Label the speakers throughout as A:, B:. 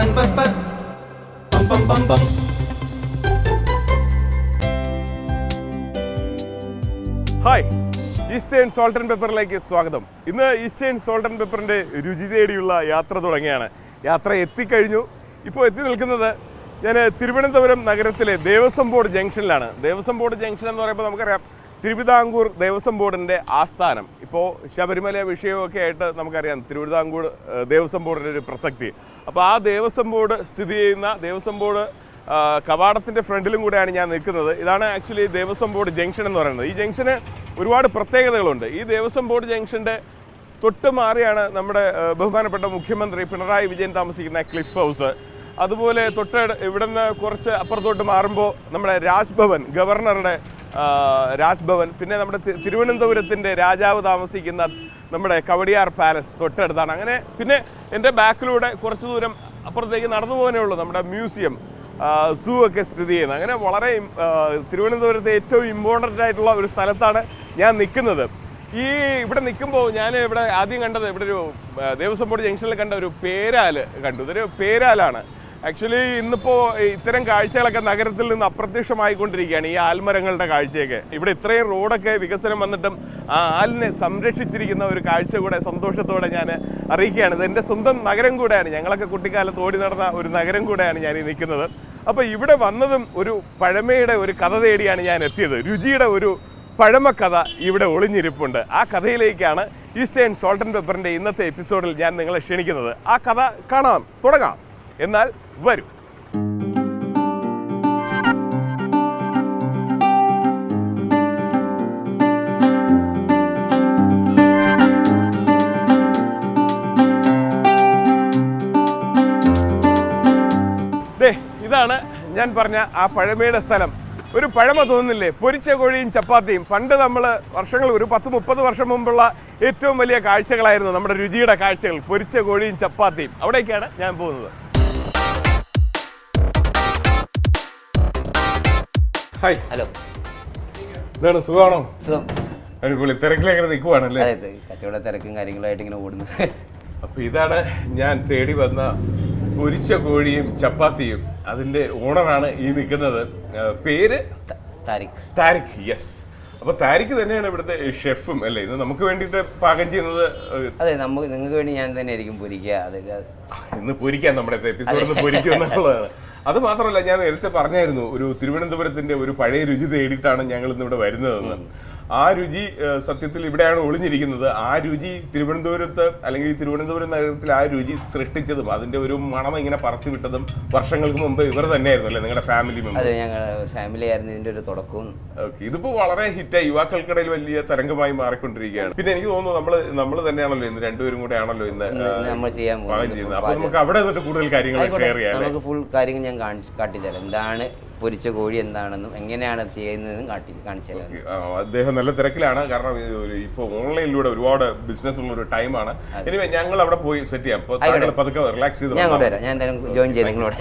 A: and pepper. Bum bum bum bum.
B: Hi, Eastern salt and പെപ്പറിലേക്ക് സ്വാഗതം. ഇന്ന് eastern salt and പെപ്പറിൻ്റെ രുചി തേടിയുള്ള യാത്ര തുടങ്ങിയാണ്. യാത്ര എത്തിക്കഴിഞ്ഞു. ഇപ്പോൾ എത്തി നിൽക്കുന്നത് ഞാൻ തിരുവനന്തപുരം നഗരത്തിലെ ദേവസ്വം ബോർഡ് ജംഗ്ഷനിലാണ്. ദേവസ്വം ബോർഡ് ജംഗ്ഷൻ എന്ന് പറയുമ്പോൾ നമുക്കറിയാം തിരുവിതാംകൂർ ദേവസ്വം ബോർഡിൻ്റെ ആസ്ഥാനം. ഇപ്പോൾ ശബരിമല വിഷയമൊക്കെ ആയിട്ട് നമുക്കറിയാം തിരുവിതാംകൂർ ദേവസ്വം ബോർഡിൻ്റെ ഒരു പ്രസക്തി. അപ്പോൾ ആ ദേവസ്വം ബോർഡ് സ്ഥിതി ചെയ്യുന്ന ദേവസ്വം ബോർഡ് കവാടത്തിൻ്റെ ഫ്രണ്ടിലും കൂടെയാണ് ഞാൻ നിൽക്കുന്നത്. ഇതാണ് ആക്ച്വലി ദേവസ്വം ബോർഡ് ജംഗ്ഷൻ എന്ന് പറയുന്നത്. ഈ ജംഗ്ഷന് ഒരുപാട് പ്രത്യേകതകളുണ്ട്. ഈ ദേവസ്വം ബോർഡ് ജംഗ്ഷൻ്റെ തൊട്ട് മാറിയാണ് നമ്മുടെ ബഹുമാനപ്പെട്ട മുഖ്യമന്ത്രി പിണറായി വിജയൻ താമസിക്കുന്ന ക്ലിഫ് ഹൗസ്. അതുപോലെ ഇവിടുന്ന് കുറച്ച് അപ്പുറത്തോട്ട് മാറുമ്പോൾ നമ്മുടെ രാജ്ഭവൻ, ഗവർണറുടെ രാജ്ഭവൻ, പിന്നെ നമ്മുടെ തിരുവനന്തപുരത്തിൻ്റെ രാജാവ് താമസിക്കുന്ന നമ്മുടെ കവടിയാർ പാലസ് തൊട്ടടുത്താണ്. അങ്ങനെ പിന്നെ എൻ്റെ ബാക്കിലൂടെ കുറച്ച് ദൂരം അപ്പുറത്തേക്ക് നടന്നു പോകാനേ ഉള്ളൂ നമ്മുടെ മ്യൂസിയം, സൂ ഒക്കെ സ്ഥിതി ചെയ്യുന്നത്. അങ്ങനെ വളരെ തിരുവനന്തപുരത്തെ ഏറ്റവും ഇമ്പോർട്ടൻ്റ് ആയിട്ടുള്ള ഒരു സ്ഥലത്താണ് ഞാൻ നിൽക്കുന്നത്. ഇവിടെ നിൽക്കുമ്പോൾ ഞാൻ ഇവിടെ ആദ്യം കണ്ടത് ഇവിടെ ഒരു ദേവസ്വം ബോർഡ് ജംഗ്ഷനിൽ കണ്ട ഒരു പേരാല് കണ്ടു. ഇതൊരു പേരാലാണ്. ആക്ച്വലി ഇന്നിപ്പോൾ ഇത്തരം കാഴ്ചകളൊക്കെ നഗരത്തിൽ നിന്ന് അപ്രത്യക്ഷമായിക്കൊണ്ടിരിക്കുകയാണ്. ഈ ആൽമരങ്ങളുടെ കാഴ്ചയൊക്കെ ഇവിടെ ഇത്രയും റോഡൊക്കെ വികസനം വന്നിട്ടും ആ ആലിനെ സംരക്ഷിച്ചിരിക്കുന്ന ഒരു കാഴ്ച കൂടെ സന്തോഷത്തോടെ ഞാൻ അറിയിക്കുകയാണ്. ഇത് എൻ്റെ സ്വന്തം നഗരം കൂടെയാണ്. ഞങ്ങളൊക്കെ കുട്ടിക്കാലത്ത് ഓടി നടന്ന ഒരു നഗരം കൂടെയാണ് ഞാൻ ഈ നിൽക്കുന്നത്. അപ്പോൾ ഇവിടെ വന്നതും ഒരു പഴമയുടെ ഒരു കഥ തേടിയാണ് ഞാൻ എത്തിയത്. രുചിയുടെ ഒരു പഴമക്കഥ ഇവിടെ ഒളിഞ്ഞിരിപ്പുണ്ട്. ആ കഥയിലേക്കാണ് ഈസ്റ്റേൺ സോൾട്ട് ആൻഡ് പെപ്പറിൻ്റെ ഇന്നത്തെ എപ്പിസോഡിൽ ഞാൻ നിങ്ങളെ ക്ഷണിക്കുന്നത്. ആ കഥ കാണാം, തുടങ്ങാം. എന്നാൽ വരൂ. ഇതാണ് ഞാൻ പറഞ്ഞ ആ പഴമയുടെ സ്ഥലം. ഒരു പഴമ തോന്നുന്നില്ലേ? പൊരിച്ച കോഴിയും ചപ്പാത്തിയും. പണ്ട് നമ്മൾ വർഷങ്ങൾ ഒരു 10-30 വർഷം മുമ്പുള്ള ഏറ്റവും വലിയ കാഴ്ചകളായിരുന്നു നമ്മുടെ രുചിയുടെ കാഴ്ചകൾ. പൊരിച്ച കോഴിയും ചപ്പാത്തിയും. അവിടേക്കാണ് ഞാൻ പോകുന്നത്. ഹായ്.
C: ഹലോ.
B: എന്താണ്, സുഖമാണോ?
C: സുഖം.
B: അടിപൊളി. തിരക്കിലെങ്ങനെ നിൽക്കുവാണല്ലേ?
C: കച്ചവട തിരക്കും കാര്യങ്ങളായിട്ട് ഇങ്ങനെ ഓടുന്നു.
B: അപ്പോൾ ഇതാണ് ഞാൻ തേടി വന്ന പൊരിച്ച കോഴിയും ചപ്പാത്തിയും. അതിൻ്റെ ഓണറാണ് ഈ നിൽക്കുന്നത്. പേര് താരിഖ്. യെസ്. അപ്പോൾ താരിഖ് തന്നെയാണ് ഇവിടുത്തെ ഷെഫും അല്ലേ? ഇത് നമുക്ക് വേണ്ടിയിട്ട് പാകം ചെയ്യുന്നത്.
C: അതെ, നിങ്ങൾക്ക് വേണ്ടി ഞാൻ തന്നെ ആയിരിക്കും പൊരിക്കുക. അതൊക്കെ
B: ഇന്ന് പൊരിക്കാൻ നമ്മുടെ എപ്പിസോഡിൽ പൊരിക്കും എന്നുള്ളതാണ്. അത് മാത്രമല്ല, ഞാൻ നേരത്തെ പറഞ്ഞായിരുന്നു ഒരു തിരുവനന്തപുരത്തിൻ്റെ ഒരു പഴയ രുചി തേടിയിട്ടാണ് ഞങ്ങൾ ഇന്ന് ഇവിടെ വരുന്നതെന്ന്. ആ രുചി സത്യത്തിൽ ഇവിടെയാണ് ഒളിഞ്ഞിരിക്കുന്നത്. ആ രുചി തിരുവനന്തപുരത്ത് അല്ലെങ്കിൽ തിരുവനന്തപുരം നഗരത്തിൽ ആ രുചി സൃഷ്ടിച്ചതും അതിന്റെ ഒരു മണം ഇങ്ങനെ പറത്തി വിട്ടതും വർഷങ്ങൾക്ക് മുമ്പ് ഇവർ തന്നെയായിരുന്നു അല്ലേ? നിങ്ങളുടെ ഫാമിലി മെമ്പർ?
C: അതെ, ഞങ്ങളുടെ ഫാമിലി ആയിരുന്നു ഇതിന്റെ ഒരു തുടക്കവും.
B: ഓക്കെ. ഇതിപ്പോ വളരെ ഹിറ്റായി യുവാക്കൾക്കിടയിൽ വലിയ തരംഗമായി മാറിക്കൊണ്ടിരിക്കുകയാണ്. പിന്നെ എനിക്ക് തോന്നുന്നു നമ്മൾ തന്നെയാണല്ലോ ഇന്ന് രണ്ടുപേരും കൂടെ ആണല്ലോ ഇന്ന്
C: നമ്മൾ ചെയ്യാൻ
B: ചെയ്യുന്നത്. അപ്പൊ നമുക്ക് അവിടെ നിന്നിട്ട് കൂടുതൽ കാര്യങ്ങൾ ഷെയർ ചെയ്യാം.
C: നമുക്ക് ഫുൾ കാര്യങ്ങൾ ഞാൻ കാട്ടിത്തരാം. എന്താണ് പൊരിച്ച കോഴി എന്താണെന്നും എങ്ങനെയാണ് അത് ചെയ്യുന്നതെന്നും കാണിച്ചു തരാം.
B: അദ്ദേഹം നല്ല തിരക്കിലാണ്. കാരണം ഇപ്പോൾ ഓൺലൈനിലൂടെ ഒരുപാട് ബിസിനസ് ഉള്ള ഒരു ടൈമാണ്. ഇനി ഞങ്ങൾ അവിടെ പോയി സെറ്റ് ചെയ്യാം. പതുക്കെ റിലാക്സ് ചെയ്ത്
C: ഞാൻ വരാം. ഞാൻ എന്തായാലും ജോയിൻ ചെയ്ത് നിങ്ങളോട്.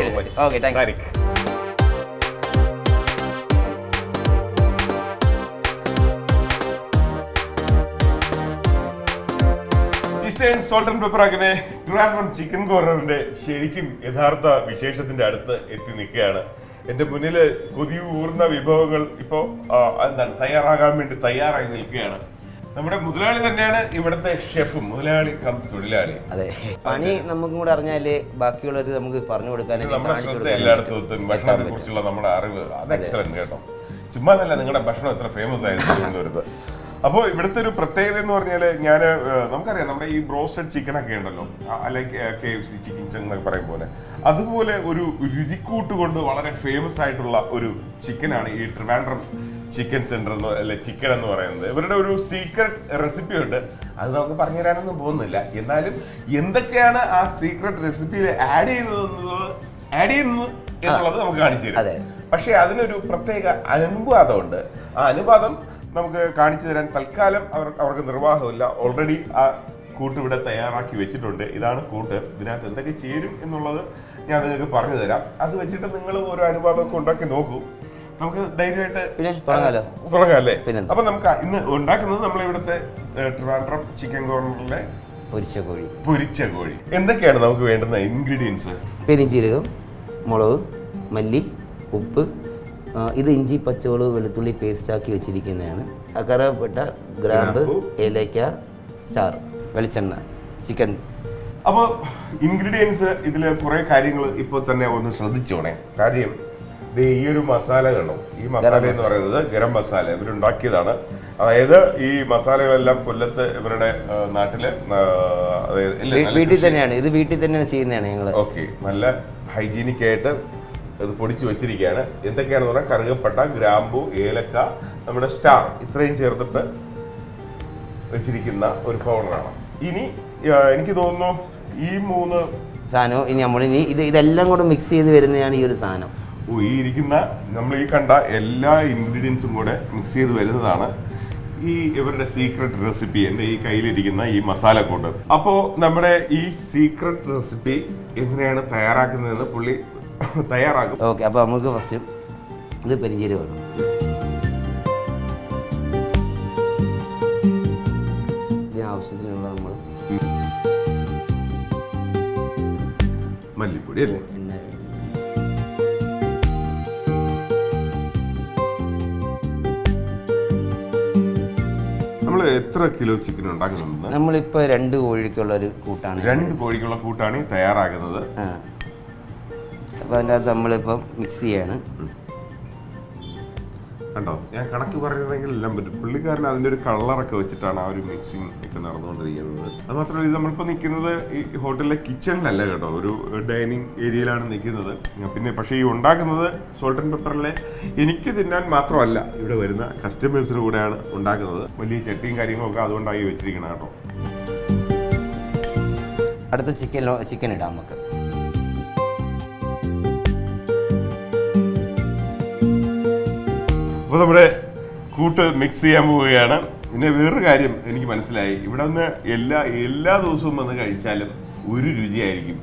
C: Okay, thank you.
B: Eastern salt and pepper അങ്ങനെ ട്രിവാൻഡ്രം ചിക്കൻ കോർണറിന്റെ ശരിക്കും യഥാർത്ഥ വിശേഷത്തിന്റെ അടുത്ത് എത്തി നിൽക്കുകയാണ്. എന്റെ മുന്നിൽ കൊതിയൂർന്ന വിഭവങ്ങൾ ഇപ്പോൾ എന്താണ് തയ്യാറാകാൻ വേണ്ടി തയ്യാറായി നിൽക്കുകയാണ്. നമ്മുടെ മുതലാളി തന്നെയാണ് ഇവിടുത്തെ ഷെഫും, മുതലാളി കം തൊഴിലാളി.
C: അതെ, പണി നമുക്കും കൂടെ അറിഞ്ഞാല് ബാക്കിയുള്ളവർ നമുക്ക് പറഞ്ഞു കൊടുക്കാൻ.
B: നമ്മുടെ ശ്രദ്ധ എല്ലായിടത്തും ഭക്ഷണത്തെ കുറിച്ചുള്ള നമ്മുടെ അറിവ് അത് എക്സലന്റ് കേട്ടോ. ചുമ്മാ തന്നെ നിങ്ങളുടെ ഭക്ഷണം എത്ര ഫേമസ് ആയിരുന്നു തിരുവനന്തപുരത്ത്. അപ്പോൾ ഇവിടുത്തെ ഒരു പ്രത്യേകത എന്ന് പറഞ്ഞാൽ നമുക്കറിയാം നമ്മുടെ ഈ ബ്രോസ്റ്റഡ് ചിക്കനൊക്കെ ഉണ്ടല്ലോ, അല്ലെങ്കിൽ KFC ചിക്കൻ എന്നൊക്കെ പറയും പോലെ, അതുപോലെ ഒരു രുചിക്കൂട്ട് കൊണ്ട് വളരെ ഫേമസ് ആയിട്ടുള്ള ഒരു ചിക്കനാണ് ഈ ട്രിവാൻഡ്രം ചിക്കൻ സെന്റർ അല്ലെ ചിക്കൻ എന്ന് പറയുന്നത്. ഇവരുടെ ഒരു സീക്രട്ട് റെസിപ്പി ഉണ്ട്. അത് നമുക്ക് പറഞ്ഞു തരാനൊന്നും പോകുന്നില്ല. എന്നാലും എന്തൊക്കെയാണ് ആ സീക്രട്ട് റെസിപ്പിയിൽ ആഡ് ചെയ്യുന്നത് എന്നുള്ളത് നമുക്ക് കാണിച്ചു തരും. പക്ഷെ അതിനൊരു പ്രത്യേക അനുപാതമുണ്ട്. ആ അനുപാതം നമുക്ക് കാണിച്ചു തരാൻ തൽക്കാലം അവർക്ക് നിർവാഹമില്ല. ഓൾറെഡി ആ കൂട്ട് ഇവിടെ തയ്യാറാക്കി വെച്ചിട്ടുണ്ട്. ഇതാണ് കൂട്ട്. ഇതിനകത്ത് എന്തൊക്കെ ചേരും എന്നുള്ളത് ഞാൻ നിങ്ങൾക്ക് പറഞ്ഞു തരാം. അത് വെച്ചിട്ട് നിങ്ങൾ ഓരോ അനുപാതമൊക്കെ ഉണ്ടാക്കി നോക്കൂ. നമുക്ക് ധൈര്യമായിട്ട് തുടങ്ങാം അല്ലേ? അപ്പൊ നമുക്ക് ഇന്ന് ഉണ്ടാക്കുന്നത് നമ്മളിവിടുത്തെ ട്രിവാൻഡ്രം ചിക്കൻ കോർണറിലെ
C: പൊരിച്ച കോഴി.
B: എന്തൊക്കെയാണ് നമുക്ക് വേണ്ടുന്ന ഇൻഗ്രീഡിയൻസ്?
C: പെരിഞ്ജീരകം, മുളക്, മല്ലി, ഉപ്പ്, ഇത് ഇഞ്ചി, പച്ചമുളക്, വെളുത്തുള്ളി പേസ്റ്റാക്കി വെച്ചിരിക്കുന്നതാണ്. കറുവപ്പട്ട, ഗ്രാമ്പ്, ഏലക്ക, സ്റ്റാർ, വെളിച്ചെണ്ണ, ചിക്കൻ.
B: അപ്പോൾ ഇൻഗ്രീഡിയൻസ് ഇതിൽ കുറേ കാര്യങ്ങൾ ഇപ്പോൾ തന്നെ ഒന്ന് ശ്രദ്ധിച്ചോണേ. കാര്യം ഈ ഒരു മസാലകളോ, ഈ മസാല എന്ന് പറയുന്നത് ഗരം മസാല ഇവരുണ്ടാക്കിയതാണ്. അതായത് ഈ മസാലകളെല്ലാം കൊല്ലത്ത് ഇവരുടെ നാട്ടില്
C: വീട്ടിൽ തന്നെയാണ്, ഇത് വീട്ടിൽ തന്നെയാണ് ചെയ്യുന്നതാണ് ഞങ്ങൾ.
B: ഓക്കെ, നല്ല ഹൈജീനിക് ആയിട്ട് ഇത് പൊടിച്ചു വെച്ചിരിക്കുകയാണ്. എന്തൊക്കെയാണെന്ന് പറഞ്ഞാൽ കറുകപ്പട്ട, ഗ്രാമ്പു, ഏലക്ക, നമ്മുടെ സ്റ്റാർ, ഇത്രയും ചേർത്തിട്ട് വെച്ചിരിക്കുന്ന ഒരു പൗഡറാണ്. ഇനി എനിക്ക് തോന്നുന്നു ഈ 3
C: സാധനവും ഇനി നമ്മളിനി ഇതെല്ലാം കൂടെ മിക്സ് ചെയ്ത് വരുന്നതാണ് ഈ ഒരു സാധനം.
B: ഈ ഇരിക്കുന്ന നമ്മൾ ഈ കണ്ട എല്ലാ ഇൻഗ്രീഡിയൻസും കൂടെ മിക്സ് ചെയ്ത് വരുന്നതാണ് ഈ ഇവരുടെ സീക്രട്ട് റെസിപ്പി. എൻ്റെ ഈ കയ്യിലിരിക്കുന്ന ഈ മസാലക്കൂട്ട്. അപ്പോൾ നമ്മുടെ ഈ സീക്രട്ട് റെസിപ്പി എങ്ങനെയാണ് തയ്യാറാക്കുന്നതെന്ന് പുള്ളി തയ്യാറാക്കും.
C: ഓക്കെ, അപ്പോൾ നമുക്ക് ഫസ്റ്റ് ഇത് പെരിഞ്ജീരകം വേണം. ഇതിന് ആവശ്യത്തിനുള്ള നമ്മൾ
B: മല്ലിപ്പൊടി അല്ലേ? നമ്മൾ എത്ര കിലോ ചിക്കൻ ഉണ്ടാക്കുന്നുണ്ട്?
C: നമ്മളിപ്പോൾ 2 കോഴിക്കുള്ള ഒരു കൂട്ടാണ്.
B: 2 കോഴിക്കുള്ള കൂട്ടാണ് തയ്യാറാക്കുന്നത്.
C: അപ്പോൾ അതിനകത്ത് നമ്മളിപ്പം മിക്സ് ചെയ്യാണ്.
B: കണ്ടോ, ഞാൻ കണക്ക് പറയുന്നതെങ്കിൽ എല്ലാം പറ്റും. പുള്ളിക്കാരൻ അതിൻ്റെ ഒരു കളറൊക്കെ വെച്ചിട്ടാണ് ആ ഒരു മിക്സിങ് ഒക്കെ നടന്നുകൊണ്ടിരിക്കുന്നത്. അത് മാത്രമല്ല, ഇത് നമ്മളിപ്പോൾ നിൽക്കുന്നത് ഈ ഹോട്ടലിലെ കിച്ചണിലല്ല കേട്ടോ, ഒരു ഡൈനിങ് ഏരിയയിലാണ് നിൽക്കുന്നത്. പിന്നെ പക്ഷേ ഈ ഉണ്ടാക്കുന്നത് സോൾട്ട് ആൻഡ് പെപ്പറിലെ എനിക്ക് തിന്നാൻ മാത്രമല്ല, ഇവിടെ വരുന്ന കസ്റ്റമേഴ്സിന് കൂടെയാണ് ഉണ്ടാക്കുന്നത്. വലിയ ചട്ടിയും കാര്യങ്ങളൊക്കെ അതുകൊണ്ടായി വെച്ചിരിക്കണം കേട്ടോ.
C: അടുത്ത ചിക്കൻ ഇടാം നമുക്ക്.
B: അപ്പോൾ നമ്മുടെ കൂട്ട് മിക്സ് ചെയ്യാൻ പോവുകയാണ്. പിന്നെ വേറൊരു കാര്യം എനിക്ക് മനസ്സിലായി, ഇവിടെ നിന്ന് എല്ലാ ദിവസവും വന്ന് കഴിച്ചാലും ഒരു രുചിയായിരിക്കും.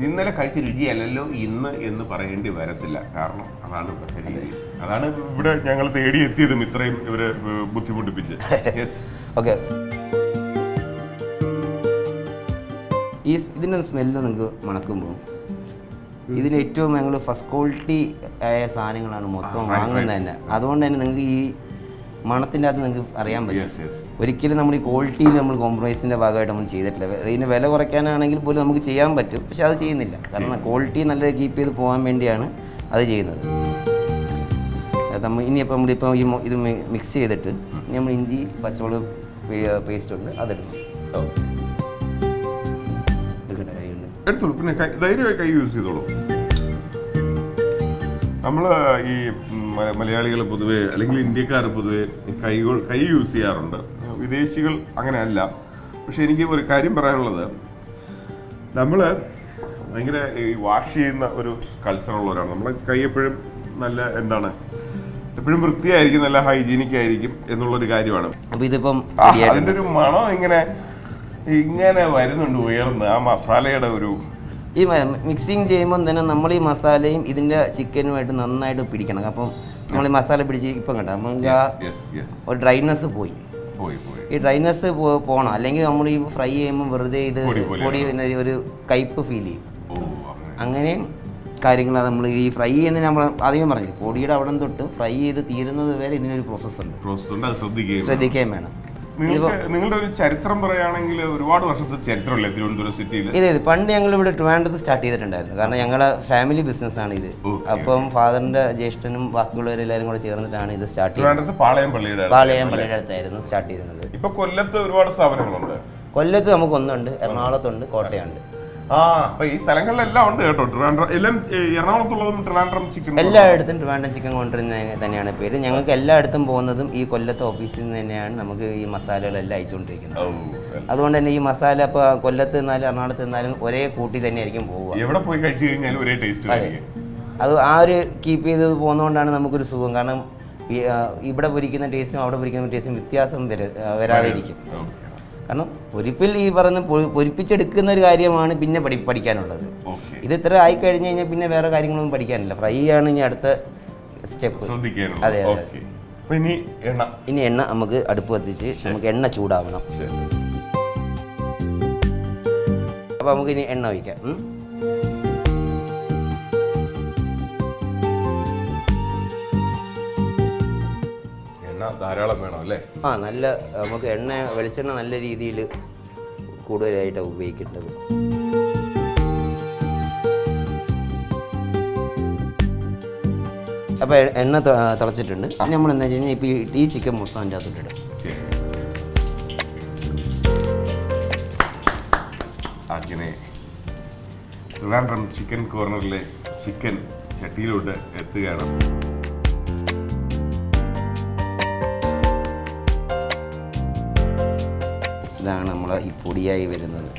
B: ഇന്നലെ കഴിച്ച രുചിയല്ലല്ലോ ഇന്ന് എന്ന് പറയേണ്ടി വരത്തില്ല. കാരണം അതാണ് ഇവിടുത്തെ രീതി. അതാണ് ഇവിടെ ഞങ്ങൾ തേടിയെത്തിയതും ഇത്രയും ഇവരെ ബുദ്ധിമുട്ടിപ്പിച്ച്. Yes,
C: okay. ഇതിൻ്റെ സ്മെല്ല് നിങ്ങൾക്ക് മണക്കുമ്പോൾ ഇതിന് ഏറ്റവും ഞങ്ങൾ ഫസ്റ്റ് ക്വാളിറ്റി ആയ സാധനങ്ങളാണ് മൊത്തം വാങ്ങുന്നത് തന്നെ. അതുകൊണ്ട് തന്നെ നിങ്ങൾക്ക് ഈ മണത്തിൻ്റെ അകത്ത് നിങ്ങൾക്ക് അറിയാൻ പറ്റും. ഒരിക്കലും നമ്മൾ ഈ ക്വാളിറ്റിയിൽ നമ്മൾ കോംപ്രമൈസിൻ്റെ ഭാഗമായിട്ട് നമ്മൾ ചെയ്തിട്ടില്ല. ഇതിന് വില കുറയ്ക്കാനാണെങ്കിൽ പോലും നമുക്ക് ചെയ്യാൻ പറ്റും, പക്ഷെ അത് ചെയ്യുന്നില്ല. കാരണം ക്വാളിറ്റി നല്ല കീപ്പ് ചെയ്ത് പോകാൻ വേണ്ടിയാണ് അത് ചെയ്യുന്നത്. ഇനിയിപ്പോൾ നമ്മളിപ്പോൾ ഇത് മിക്സ് ചെയ്തിട്ട് നമ്മൾ ഇഞ്ചി, പച്ചമുളക് പേസ്റ്റ് ഉണ്ട്, അതിടണം.
B: എടുത്തോളൂ, പിന്നെ ധൈര്യമായി കൈ യൂസ് ചെയ്തോളൂ. നമ്മൾ ഈ മലയാളികൾ പൊതുവെ അല്ലെങ്കിൽ ഇന്ത്യക്കാർ പൊതുവെ കൈ യൂസ് ചെയ്യാറുണ്ട്. വിദേശികൾ അങ്ങനെയല്ല. പക്ഷെ എനിക്ക് ഒരു കാര്യം പറയാനുള്ളത്, നമ്മൾ ഭയങ്കര ഈ വാഷ് ചെയ്യുന്ന ഒരു കൾച്ചറുള്ളവരാണ്. നമ്മളെ കൈ എപ്പോഴും നല്ല എപ്പോഴും വൃത്തിയായിരിക്കും, നല്ല ഹൈജീനിക് ആയിരിക്കും എന്നുള്ളൊരു കാര്യമാണ്.
C: അപ്പോൾ ഇതിപ്പം
B: അതിൻ്റെ ഒരു മണം ഇങ്ങനെ വരുന്നുണ്ട് ഉയർന്ന് ആ മസാലയുടെ ഒരു.
C: ഈ മിക്സിങ് ചെയ്യുമ്പോൾ തന്നെ നമ്മൾ ഈ മസാലയും ഇതിൻ്റെ ചിക്കനുമായിട്ട് നന്നായിട്ട് പിടിക്കണം. അപ്പം നമ്മൾ ഈ മസാല പിടിച്ച് ഇപ്പം കേട്ടോ നമുക്ക് ആ ഒരു ഡ്രൈനെസ് പോയി. ഈ ഡ്രൈനെസ് പോകണം, അല്ലെങ്കിൽ നമ്മൾ ഈ ഫ്രൈ ചെയ്യുമ്പോൾ വെറുതെ ഇത് പൊടി ഒരു കയ്പ്പ് ഫീൽ ചെയ്യും. അങ്ങനെയും കാര്യങ്ങളാണ് നമ്മൾ ഈ ഫ്രൈ ചെയ്യുന്നതിന് നമ്മൾ ആദ്യം പറഞ്ഞു, പൊടിയുടെ അവിടെ തൊട്ട് ഫ്രൈ ചെയ്ത് തീരുന്നത് വരെ ഇതിനൊരു പ്രോസസ്സുണ്ട്, ശ്രദ്ധിക്കുകയും വേണം.
B: നിങ്ങളുടെ ഒരു ചരിത്രം പറയുകയാണെങ്കിൽ ഒരുപാട് വർഷത്തെ ചരിത്രമല്ലേ തിരുവനന്തപുരം സിറ്റിയിൽ?
C: ഇതെ, പണ്ട് ഞങ്ങൾ ഇവിടെ ട്രിവാൻഡ്രത്ത് സ്റ്റാർട്ട് ചെയ്തിട്ടുണ്ടായിരുന്നു. കാരണം ഞങ്ങളുടെ ഫാമിലി ബിസിനസ്സാണ് ഇത്. അപ്പം ഫാദറിന്റെ ജ്യേഷ്ഠനും ബാക്കിയുള്ളവരെല്ലാവരും കൂടെ ചേർന്നിട്ടാണ് ഇത് സ്റ്റാർട്ട് ചെയ്തത്.
B: പാളയം പള്ളിയുടെ
C: അടുത്തായിരുന്നു സ്റ്റാർട്ട് ചെയ്തിരുന്നത്.
B: ഇപ്പൊ കൊല്ലത്ത് ഒരുപാട് സ്ഥാപനങ്ങളുണ്ട്.
C: കൊല്ലത്ത് നമുക്ക് ഒന്നുണ്ട്, എറണാകുളത്തുണ്ട്, കോട്ടയമുണ്ട്.
B: അപ്പൊ ഈ സ്ഥലങ്ങളിലെല്ലാം ഉണ്ട് കേട്ടോ. എറണാകുളത്തുള്ളതും ട്രിവാൻഡ്രം ചിക്കൻ,
C: എല്ലായിടത്തും ട്രിവാൻഡ്രം ചിക്കൻ കൊണ്ടുവരുന്ന തന്നെയാണ് പേര്. ഞങ്ങൾക്ക് എല്ലായിടത്തും പോകുന്നതും ഈ കൊല്ലത്തെ ഓഫീസിൽ നിന്ന് തന്നെയാണ് നമുക്ക് ഈ മസാലകളെല്ലാം അയച്ചുകൊണ്ടിരിക്കുന്നത്. അതുകൊണ്ട് തന്നെ ഈ മസാല ഇപ്പോൾ കൊല്ലത്ത് നിന്നാലും എറണാകുളത്ത് നിന്നാലും ഒരേ കൂട്ടി തന്നെയായിരിക്കും പോവുക.
B: എവിടെ പോയി കഴിച്ചു കഴിഞ്ഞാലും ഒരേ ടേസ്റ്റ്.
C: അത് ആ ഒരു കീപ്പ് ചെയ്ത് പോകുന്നതുകൊണ്ടാണ് നമുക്കൊരു സുഖം. കാരണം ഇവിടെ പൊരിക്കുന്ന ടേസ്റ്റും അവിടെ പൊരിക്കുന്ന ടേസ്റ്റും വ്യത്യാസം വരാതിരിക്കും. കാരണം പൊരിപ്പിൽ ഈ പറയുന്ന പൊരിപ്പിച്ചെടുക്കുന്ന ഒരു കാര്യമാണ് പിന്നെ പഠിക്കാനുള്ളത്. ഇത് ഇത്ര ആയി കഴിഞ്ഞ് കഴിഞ്ഞാൽ പിന്നെ വേറെ കാര്യങ്ങളൊന്നും പഠിക്കാനില്ല. ഫ്രൈ ആണ് ഇനി അടുത്ത സ്റ്റെപ്പ്. അതെ അതെ.
B: ഇനി എണ്ണ
C: നമുക്ക് അടുപ്പ് കത്തിച്ച് നമുക്ക് എണ്ണ ചൂടാവണം. അപ്പോൾ നമുക്ക് ഇനി എണ്ണ ഒഴിക്കാം.
B: എണ്ണ ധാരാളം വേണം അല്ലേ?
C: നല്ല നമുക്ക് വെളിച്ചെണ്ണ നല്ല രീതിയിൽ കൂടുതലായിട്ടാണ് ഉപയോഗിക്കേണ്ടത്. അപ്പോൾ എണ്ണ തിളച്ചിട്ടുണ്ട്. നമ്മൾ എന്താ വെച്ച് കഴിഞ്ഞാൽ ഇപ്പോൾ ഈ ചിക്കൻ മൊത്തം അതിൻ്റെ അകത്തോട്ടിടും.
B: അങ്ങനെ ട്രിവാൻഡ്രം ചിക്കൻ കോർണറിലെ ചിക്കൻ ചട്ടിയിലോട്ട് എത്തുകയാണ്.
C: ഇതാണ് നമ്മളെ ഈ പൊടിയായി വരുന്നത്.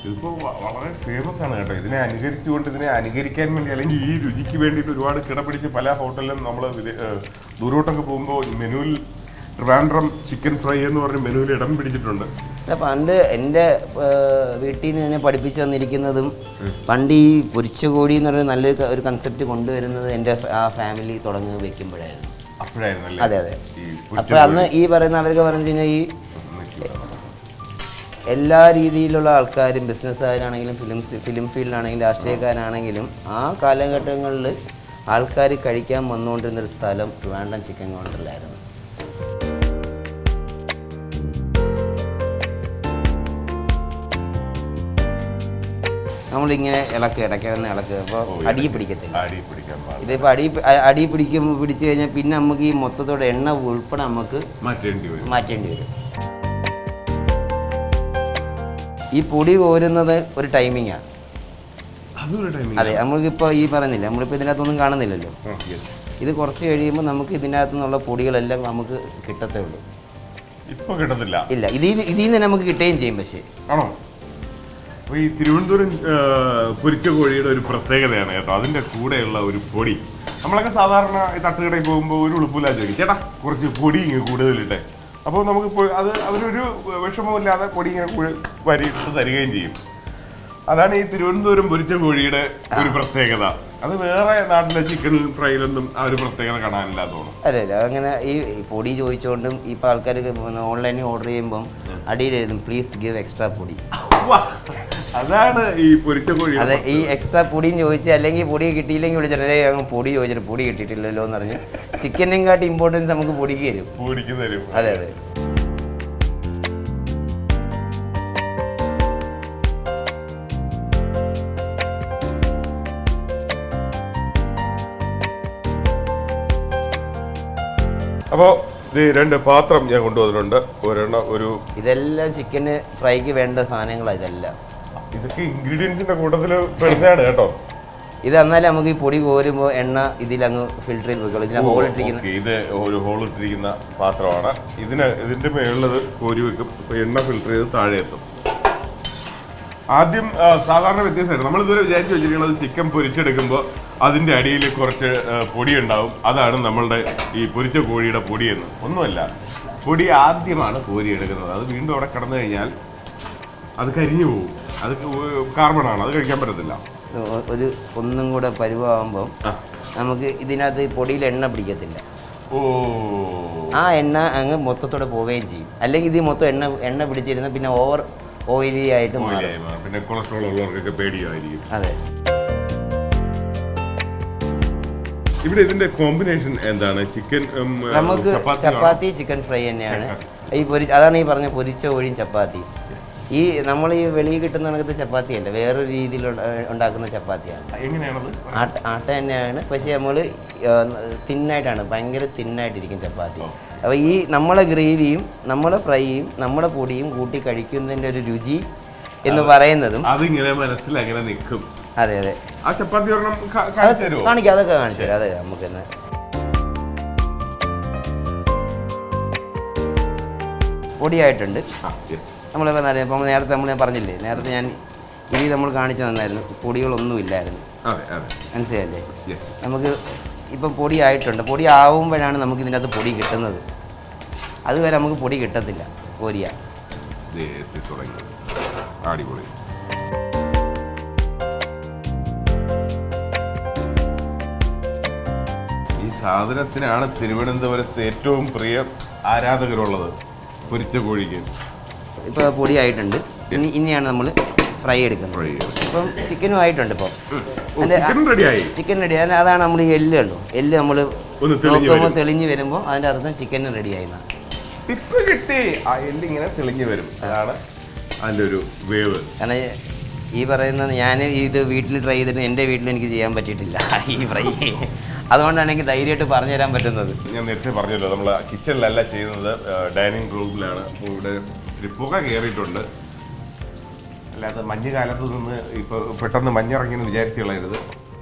B: ഇതിപ്പോൾ വളരെ ഫേമസ് ആണ് കേട്ടോ. ഇതിനെ അനുകരിക്കാൻ വേണ്ടി അല്ലെങ്കിൽ ഈ രുചിക്ക് വേണ്ടിയിട്ട് ഒരുപാട് കിടപിടിച്ച് പല ഹോട്ടലിലും നമ്മൾ ദൂരോട്ടൊക്കെ പോകുമ്പോൾ മെനുവിൽ ട്രിവാൻഡ്രം ചിക്കൻ ഫ്രൈ എന്ന് പറഞ്ഞ മെനുവിൽ ഇടം പിടിച്ചിട്ടുണ്ട്.
C: പണ്ട് എൻ്റെ വീട്ടിൽ നിന്ന് തന്നെ പഠിപ്പിച്ചു തന്നിരിക്കുന്നതും പണ്ട് ഈ പൊരിച്ച കോഴി എന്ന് പറയുന്ന നല്ലൊരു ഒരു കൺസെപ്റ്റ് കൊണ്ടുവരുന്നത് എൻ്റെ ആ ഫാമിലി തുടങ്ങി വെക്കുമ്പോഴായിരുന്നു.
B: അപ്പോഴായിരുന്നു.
C: അതെ. അപ്പോൾ അന്ന് ഈ പറയുന്ന അവർക്ക് പറഞ്ഞു കഴിഞ്ഞാൽ ഈ എല്ലാ രീതിയിലുള്ള ആൾക്കാരും ബിസിനസ്സുകാരാണെങ്കിലും ഫിലിം ഫീൽഡിലാണെങ്കിലും രാഷ്ട്രീയക്കാരാണെങ്കിലും ആ കാലഘട്ടങ്ങളിൽ ആൾക്കാർ കഴിക്കാൻ വന്നുകൊണ്ടിരുന്നൊരു സ്ഥലം ട്രിവാൻഡ്രം ചിക്കൻ കൗണ്ടറിലായിരുന്നു. നമ്മളിങ്ങനെ ഇടയ്ക്കിടന്ന് ഇളക്കുക. അപ്പോൾ അടിയിൽ പിടിക്കത്തില്ല. ഇതിപ്പോൾ അടി പിടിച്ചു കഴിഞ്ഞാൽ പിന്നെ നമുക്ക് ഈ മൊത്തത്തോടെ എണ്ണ ഉൾപ്പെടെ നമുക്ക് മാറ്റേണ്ടി വരും. ഈ പൊടി കോരുന്നത് ഒരു ടൈമിങ്ങാണ്. അതെ, നമ്മൾക്കിപ്പോൾ ഈ പറയുന്നില്ല, നമ്മളിപ്പോൾ ഇതിനകത്തൊന്നും കാണുന്നില്ലല്ലോ. ഇത് കുറച്ച് കഴിയുമ്പോൾ നമുക്ക് ഇതിനകത്തു നിന്നുള്ള പൊടികളെല്ലാം നമുക്ക് കിട്ടത്തേ ഉള്ളൂ.
B: ഇപ്പോൾ കിട്ടത്തില്ല.
C: ഇല്ല, ഇതിൽ നിന്ന് നമുക്ക് കിട്ടുകയും ചെയ്യും. പക്ഷേ
B: ആണോ? അപ്പോൾ ഈ തിരുവനന്തപുരം പൊരിച്ച കോഴിയുടെ ഒരു പ്രത്യേകതയാണ് കേട്ടോ അതിൻ്റെ കൂടെയുള്ള ഒരു പൊടി. നമ്മളൊക്കെ സാധാരണ ഈ തട്ടുകടയിൽ പോകുമ്പോൾ ഒരു ഉളുപ്പില്ലാതെ ചോദിക്കും, ചേട്ടാ കുറച്ച് പൊടി ഇങ്ങനെ കൂടുതലിട്ടെ. അപ്പോൾ നമുക്ക് അത് അവരൊരു വിഷമമില്ലാതെ പൊടി ഇങ്ങനെ വരിയിട്ട് തരികയും ചെയ്യും. അതാണ് ഈ തിരുവനന്തപുരം പൊരിച്ച കോഴിയുടെ ഒരു പ്രത്യേകത. അത് വേറെ നാട്ടിലെ ചിക്കൻ ഫ്രൈയിലൊന്നും ആ ഒരു പ്രത്യേകത കാണാനില്ല തോന്നുന്നു.
C: അല്ല, അങ്ങനെ ഈ പൊടി ചോദിച്ചുകൊണ്ടും ഇപ്പോൾ ആൾക്കാർ ഓൺലൈനിൽ ഓർഡർ ചെയ്യുമ്പം അടിയിലായിരുന്നു പ്ലീസ് ഗിവ് എക്സ്ട്രാ പൊടി.
B: അതാണ് ഈ പൊരിച്ച കോഴി.
C: അതെ, ഈ എക്സ്ട്രാ പൊടിയും ചോദിച്ച് അല്ലെങ്കിൽ പൊടി കിട്ടിയില്ലെങ്കിൽ വിളിച്ചിട്ടുണ്ടെങ്കിൽ അങ്ങ് പൊടി ചോദിച്ചിട്ട് പൊടി കിട്ടിയിട്ടില്ലല്ലോ എന്ന് പറഞ്ഞ് ചിക്കനെയും കാട്ടി ഇമ്പോർട്ടൻസ് നമുക്ക് പൊടിക്ക് തരും. അതെ.
B: അപ്പോൾ ഇത് 2 പാത്രം ഞാൻ കൊണ്ടുവന്നിട്ടുണ്ട്.
C: ഇതെല്ലാം ചിക്കന് ഫ്രൈക്ക് വേണ്ട സാധനങ്ങളാണ്.
B: ഇതൊക്കെ ഇൻഗ്രീഡിയൻസിന്റെ കൂട്ടത്തിൽ പെടുന്നതാണ് കേട്ടോ.
C: ഇത് എന്നാലും നമുക്ക് ഈ പൊടി കോരുമ്പോൾ എണ്ണ ഇതിലങ്ങ് ഫിൽറ്ററിൽ പോയിക്കോളും. ഇത്
B: ഒരു ഹോൾ ഇട്ടിരിക്കുന്ന പാത്രമാണ്. ഇതിന്റെ മേലുള്ളത് കോരി വെക്കും. എണ്ണ ഫിൽറ്റർ ചെയ്ത് താഴെ എത്തും. ആദ്യം സാധാരണ വ്യത്യാസമായിട്ട് നമ്മളിതുവരെ വിചാരിച്ചു വെച്ചിരിക്കുന്നത് ചിക്കൻ പൊരിച്ചെടുക്കുമ്പോൾ അതിൻ്റെ അടിയിൽ കുറച്ച് പൊടി ഉണ്ടാവും. അതാണ് നമ്മളുടെ ഈ പൊരിച്ച കോഴിയുടെ പൊടിയെന്ന്. ഒന്നുമല്ല, പൊടി ആദ്യമാണ് കോരി എടുക്കുന്നത്. അത് വീണ്ടും അവിടെ കിടന്നു കഴിഞ്ഞാൽ അത് കരിഞ്ഞു പോകും. അത് കാർബണാണ്, അത് കഴിക്കാൻ പറ്റത്തില്ല.
C: ഒന്നും കൂടെ പരുവാകുമ്പോൾ നമുക്ക് ഇതിനകത്ത് പൊടിയിൽ എണ്ണ പിടിക്കത്തില്ല. ആ എണ്ണ അങ്ങ് മൊത്തത്തോടെ പോവുകയും ചെയ്യും. അല്ലെങ്കിൽ ഇത് മൊത്തം എണ്ണ പിടിച്ചിരുന്ന പിന്നെ ഓവർ ഓയിലി ആയിട്ട് മാറും.
B: പിന്നെ കൊളസ്ട്രോൾ ഉള്ളവർക്കൊക്കെ പേടിയായിരിക്കും.
C: അതെ.
B: ഇവിടെ ഇതിന്റെ കോമ്പിനേഷൻ എന്താണ്? ചിക്കൻ
C: നമുക്ക് ചപ്പാത്തി ചിക്കൻ ഫ്രൈ തന്നെയാണ്. അതാണ് ഈ പറഞ്ഞ പൊരിച്ച കോഴിയും ചപ്പാത്തി. ഈ നമ്മൾ ഈ വെളിയിൽ കിട്ടുന്ന കണക്കത്തെ ചപ്പാത്തി അല്ല, വേറൊരു രീതിയിൽ ഉണ്ടാക്കുന്ന ചപ്പാത്തിയാണ്.
B: എങ്ങനെയാണത്?
C: ആട്ട തന്നെയാണ്, പക്ഷേ നമ്മൾ തിന്നായിട്ടാണ്, ഭയങ്കര തിന്നായിട്ടിരിക്കും ചപ്പാത്തി. അപ്പോൾ ഈ നമ്മളെ ഗ്രേവിയും നമ്മളെ ഫ്രൈയും നമ്മുടെ പൊടിയും കൂട്ടി കഴിക്കുന്നതിൻ്റെ ഒരു രുചി എന്ന് പറയുന്നതും
B: അതിങ്ങനെ മനസ്സിൽ അങ്ങനെ നിൽക്കും.
C: അതെ.
B: ആ ചപ്പാത്തി
C: കാണിക്കാം, അതൊക്കെ കാണിച്ചു തരാം. അതെ, നമുക്കെന്ന് പൊടിയായിട്ടുണ്ട്. നമ്മളിപ്പോൾ നേരത്തെ ഞാൻ പറഞ്ഞില്ലേ, നേരത്തെ ഞാൻ നമ്മൾ കാണിച്ചു തന്നായിരുന്നു, പൊടികളൊന്നും ഇല്ലായിരുന്നു. മനസ്സിലായില്ലേ? നമുക്ക് ഇപ്പം പൊടി ആയിട്ടുണ്ട്. പൊടി ആവുമ്പോഴാണ് നമുക്ക് ഇതിനകത്ത് പൊടി കിട്ടുന്നത്. അതുവരെ നമുക്ക് പൊടി കിട്ടത്തില്ല. കോരിയ
B: അടിപൊളി. ഈ സാധനത്തിനാണ് തിരുവനന്തപുരത്ത് ഏറ്റവും പ്രിയ ആരാധകരുള്ളത്, പൊരിച്ച കോഴിക്ക്.
C: ഇപ്പോൾ പൊടി ആയിട്ടുണ്ട്. ഇനിയാണ് നമ്മൾ ഫ്രൈ എടുക്കുന്നത്. ഇപ്പം ചിക്കനും ആയിട്ടുണ്ട്. ഇപ്പോൾ ചിക്കൻ റെഡി. അതാണ് നമ്മൾ ഈ എല്ല് കണ്ടു. എല്ല് നമ്മൾ നോക്കുമ്പോൾ തെളിഞ്ഞ് വരുമ്പോൾ അതിൻ്റെ അർത്ഥം ചിക്കനും റെഡി ആയിരുന്നു.
B: ടിപ്പ് കിട്ടി, ആ എല്ല് ഇങ്ങനെ തെളിഞ്ഞ് വരും. അതാണ് അതിൻ്റെ ഒരു വേവ്.
C: കാരണം ഈ പറയുന്നത് ഞാൻ ഇത് വീട്ടിൽ ട്രൈ ചെയ്തിട്ട് എൻ്റെ വീട്ടിൽ എനിക്ക് ചെയ്യാൻ പറ്റിയിട്ടില്ല ഈ ഫ്രൈ. അതുകൊണ്ടാണ് എനിക്ക് ധൈര്യമായിട്ട് പറഞ്ഞു തരാൻ പറ്റുന്നത്.
B: ഞാൻ നേരത്തെ പറഞ്ഞല്ലോ, നമ്മൾ കിച്ചണിലല്ല ചെയ്യുന്നത്, ഡൈനിങ് റൂമിലാണ്. ഇവിടെ ഒരു പുക കയറിയിട്ടുണ്ട്. അല്ലാതെ മഞ്ഞുകാലത്ത് നിന്ന് ഇപ്പോൾ പെട്ടെന്ന് മഞ്ഞിറങ്ങിയെന്ന് വിചാരിച്ചു കളയരുത്.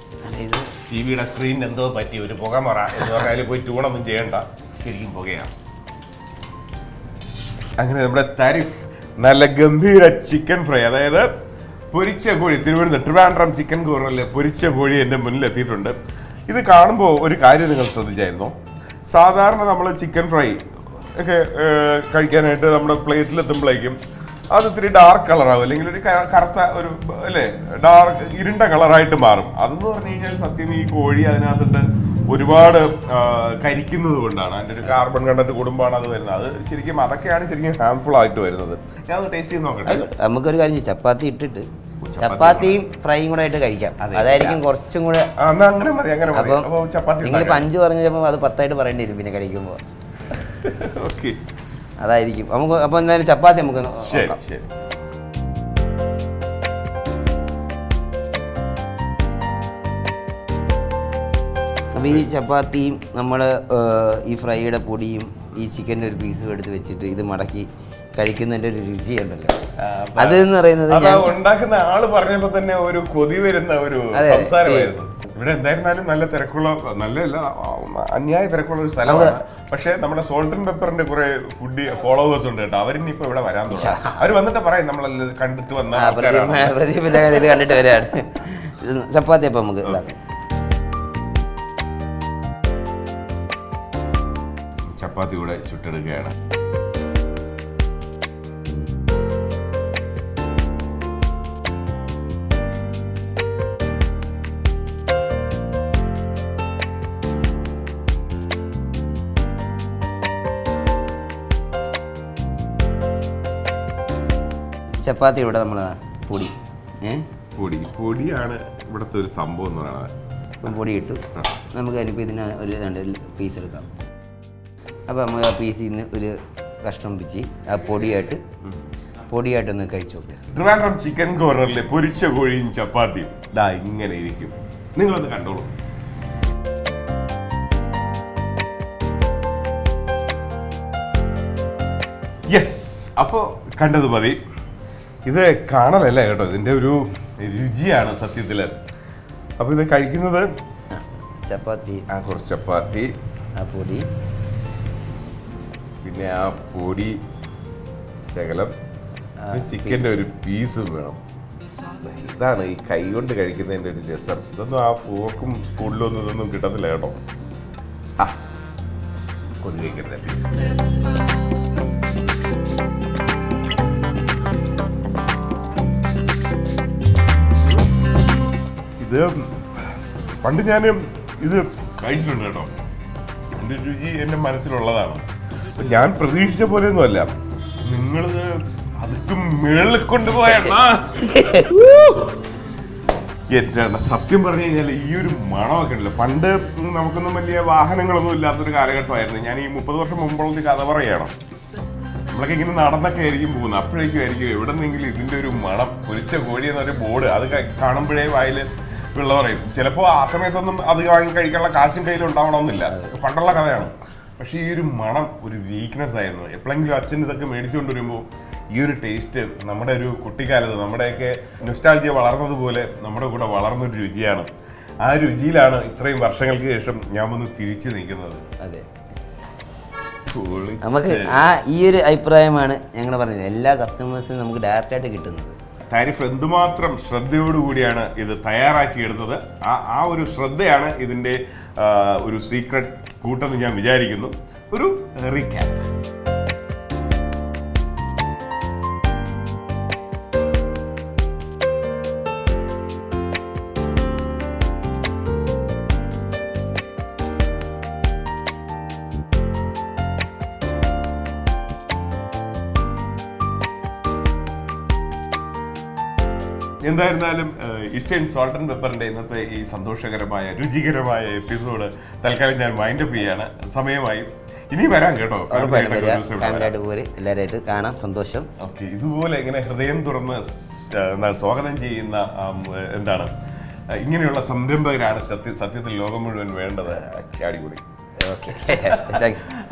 C: ഇത്
B: ടി വിയുടെ സ്ക്രീനിന് എന്തോ പറ്റി, ഒരു പുക മറ എന്ന് പറഞ്ഞാൽ പോയി ട്യൂണൊന്നും ചെയ്യണ്ട, ശരിക്കും പുകയാണ്. അങ്ങനെ നമ്മുടെ താരിഫ് നല്ല ഗംഭീര ചിക്കൻ ഫ്രൈ, അതായത് പൊരിച്ച കോഴി, ട്രിവാൻഡ്രം ചിക്കൻ കോർണറിൽ പൊരിച്ച കോഴി എൻ്റെ മുന്നിൽ എത്തിയിട്ടുണ്ട്. ഇത് കാണുമ്പോൾ ഒരു കാര്യം നിങ്ങൾ ശ്രദ്ധിച്ചായിരുന്നോ? സാധാരണ നമ്മൾ ചിക്കൻ ഫ്രൈ ഒക്കെ കഴിക്കാനായിട്ട് നമ്മുടെ പ്ലേറ്റിലെത്തുമ്പോഴേക്കും അത് ഇത്തിരി ഡാർക്ക് കളറാവും, അല്ലെങ്കിൽ ഒരു കറുത്ത ഒരു അല്ലേ ഇരുണ്ട കളറായിട്ട് മാറും. അതെന്ന് പറഞ്ഞു കഴിഞ്ഞാൽ സത്യം ഈ കോഴി അതിനകത്തിട്ട് ഒരുപാട് കരിക്കുന്നത് കൊണ്ടാണ്, അതിൻ്റെ ഒരു കാർബൺ കണ്ടന്റ് കൂടുമ്പോഴാണ് അത് വരുന്നത്. അത് ശരിക്കും അതൊക്കെയാണ് ശരിക്കും ഹാംഫുൾ ആയിട്ട് വരുന്നത്. ഞാൻ ടേസ്റ്റ് ചെയ്ത് നോക്കട്ടെ.
C: നമുക്കൊരു കാര്യം, ചപ്പാത്തി ഇട്ടിട്ട് ചപ്പാത്തിയും ഫ്രൈയും കൂടെ ആയിട്ട് കഴിക്കാം. അതായിരിക്കും കുറച്ചും കൂടെ. നിങ്ങളിപ്പോൾ 5 പറഞ്ഞപ്പോൾ അത് 10 ആയിട്ട് പറയേണ്ടി വരും പിന്നെ കഴിക്കുമ്പോൾ. അതായിരിക്കും നമുക്ക്. അപ്പോൾ എന്തായാലും ചപ്പാത്തി നമുക്ക് നോക്കാം. അപ്പോൾ ഈ ചപ്പാത്തിയും നമ്മൾ ഈ ഫ്രൈയുടെ പൊടിയും ഈ ചിക്കൻ്റെ ഒരു പീസും എടുത്ത് വെച്ചിട്ട് ഇത് മടക്കി കഴിക്കുന്നതിൻ്റെ ഒരു രുചിയുണ്ടല്ലോ, അതെന്ന് പറയുന്നത്
B: ഉണ്ടാക്കുന്ന ആള് പറഞ്ഞപ്പോൾ തന്നെ ഒരു കൊതി വരുന്ന ഒരു സംസാരമായിരുന്നു. ഇവിടെ എന്തായിരുന്നാലും നല്ല തിരക്കുള്ള, നല്ല അന്യായ തിരക്കുള്ള ഒരു സ്ഥലമാണ്. പക്ഷെ നമ്മുടെ സോൾട്ട് ആൻഡ് പെപ്പറിന്റെ കുറെ ഫുഡ് ഫോളോവേഴ്സ് ഉണ്ട് കേട്ടോ. അവരിനിപ്പോ ഇവിടെ വരാൻ തുടങ്ങി. അവർ വന്നിട്ട് പറയും നമ്മളെല്ലാം കണ്ടിട്ട് വന്ന
C: ഇത് കണ്ടിട്ട് വരാണ്. ചപ്പാത്തി അപ്പം നമുക്ക് ഇതാക്കാം.
B: ചപ്പാത്തി കൂടെ ചുട്ടെടുക്കുകയാണ്.
C: ചപ്പാത്തി ഇവിടെ നമ്മൾ പൊടി
B: പൊടിയാണ് ഇവിടുത്തെ ഒരു സംഭവം എന്ന് പറയുന്നത്.
C: ഇപ്പം പൊടി ഇട്ടു. നമുക്ക് അതിനിപ്പോൾ ഇതിന് ഒരു 2 പീസ് എടുക്കാം. അപ്പോൾ നമുക്ക് ആ പീസിൽ നിന്ന് ഒരു കഷ്ണം പിച്ച് ആ പൊടിയായിട്ടൊന്ന് കഴിച്ചു നോക്കുക.
B: ട്രിവാൻഡ്രം ചിക്കൻ കോർണറിലെ പൊരിച്ച കോഴിയും ചപ്പാത്തിയും ദാ ഇങ്ങനെ ഇരിക്കും. നിങ്ങളൊന്ന് കണ്ടോളൂ. യെസ്, അപ്പോൾ കണ്ടത് മതി. ഇത് കാണലല്ല കേട്ടോ, ഇതിൻ്റെ ഒരു രുചിയാണ് സത്യത്തിൽ. അപ്പോൾ ഇത് കഴിക്കുന്നത്
C: ചപ്പാത്തി,
B: കുറച്ച് ചപ്പാത്തി,
C: ആ പൊടി,
B: പിന്നെ ആ പൊടി ശകലം, ചിക്കൻ്റെ ഒരു പീസും വേണം. ഇതാണ് ഈ കൈ കൊണ്ട് കഴിക്കുന്നതിൻ്റെ ഒരു രസം. ഇതൊന്നും ആ ഫോർക്കും സ്പൂണിലൊന്നും ഇതൊന്നും കിട്ടത്തില്ല കേട്ടോ. ആ കൊതി കഴിക്കട്ടെ പീസ്. ഇത് പണ്ട് ഞാൻ ഇത് കഴിച്ചിട്ടുണ്ട് കേട്ടോ. എൻ്റെ രുചി എൻ്റെ മനസ്സിലുള്ളതാണ്. ഞാൻ പ്രതീക്ഷിച്ച പോലെയൊന്നും അല്ല. നിങ്ങളിത് അതുക്കും മേളിൽ കൊണ്ടുപോയാണ്. എന്താണ് സത്യം പറഞ്ഞു കഴിഞ്ഞാൽ ഈ ഒരു മണമൊക്കെ ഉണ്ടല്ലോ. പണ്ട് നമുക്കൊന്നും വലിയ വാഹനങ്ങളൊന്നും ഇല്ലാത്തൊരു കാലഘട്ടമായിരുന്നു. ഞാൻ ഈ 30 വർഷം മുമ്പുള്ള കഥ പറയുകയാണ്. നമ്മളൊക്കെ ഇങ്ങനെ നടന്നൊക്കെ ആയിരിക്കും പോകുന്നത്. അപ്പോഴേക്കും ആയിരിക്കും എവിടെ നിന്നെങ്കിലും ഇതിൻ്റെ ഒരു മണം. പൊരിച്ച കോഴി എന്നൊരു ബോർഡ് അത് കാണുമ്പോഴേ വായിൽ വെള്ളം പറയും. ചിലപ്പോൾ ആ സമയത്തൊന്നും അത് വാങ്ങി കഴിക്കാനുള്ള കാശും കയ്യിൽ ഉണ്ടാവണമെന്നില്ല, പണ്ടുള്ള കഥയാണ്. പക്ഷേ ഈ ഒരു മണം ഒരു വീക്ക്നെസ് ആയിരുന്നു. എപ്പോഴെങ്കിലും അച്ഛൻ ഇതൊക്കെ മേടിച്ചുകൊണ്ട് വരുമ്പോൾ ഈ ഒരു ടേസ്റ്റ് നമ്മുടെ ഒരു കുട്ടിക്കാലത്ത് നമ്മുടെയൊക്കെ നൊസ്റ്റാൾജിയ വളർന്നതുപോലെ നമ്മുടെ കൂടെ വളർന്നൊരു രുചിയാണ്. ആ രുചിയിലാണ് ഇത്രയും വർഷങ്ങൾക്ക് ശേഷം ഞാൻ വന്ന് തിരിച്ചു നിൽക്കുന്നത്.
C: അതെ, നമുക്ക് ആ ഈ ഒരു അഭിപ്രായമാണ് ഞങ്ങൾ പറഞ്ഞത്. എല്ലാ കസ്റ്റമേഴ്സിനും നമുക്ക് ഡയറക്റ്റായിട്ട് കിട്ടുന്നത്.
B: താരിഫ് എന്തുമാത്രം ശ്രദ്ധയോടുകൂടിയാണ് ഇത് തയ്യാറാക്കിയെടുത്തത്. ആ ഒരു ശ്രദ്ധയാണ് ഇതിൻ്റെ ഒരു സീക്രട്ട് കൂട്ടെന്ന് ഞാൻ വിചാരിക്കുന്നു. ഒരു റീക്യാപ്പ്. എന്തായിരുന്നാലും ഈസ്റ്റേൺ സോൾട്ട് ആൻഡ് പെപ്പറിന്റെ ഇന്നത്തെ ഈ സന്തോഷകരമായ രുചികരമായ എപ്പിസോഡ് തൽക്കാലം ഞാൻ വൈൻഡപ്പ് ചെയ്യാണ്. സമയമായി. ഇനി വരാം കേട്ടോ.
C: ഫാമിലിയായിട്ട് പോര് എല്ലാവരായിട്ട് കാണാം. സന്തോഷം.
B: ഓക്കെ, ഇതുപോലെ ഇങ്ങനെ ഹൃദയം തുറന്ന് സ്വാഗതം ചെയ്യുന്ന എന്താണ് ഇങ്ങനെയുള്ള സംരംഭകരാണ് സത്യത്തിൽ ലോകം മുഴുവൻ വേണ്ടത്. അടിപൊളി.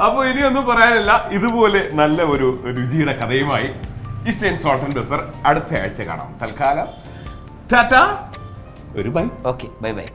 B: അപ്പോൾ ഇനിയൊന്നും പറയാനില്ല. ഇതുപോലെ നല്ല ഒരു രുചിയുടെ കഥയുമായി ഈസ്റ്റേൺ സോൾട്ട് ആൻഡ് പെപ്പർ അടുത്ത ആഴ്ച കാണാം. തൽക്കാലം ടാറ്റ, ഒരു ബൈ.
C: Okay, bye bye.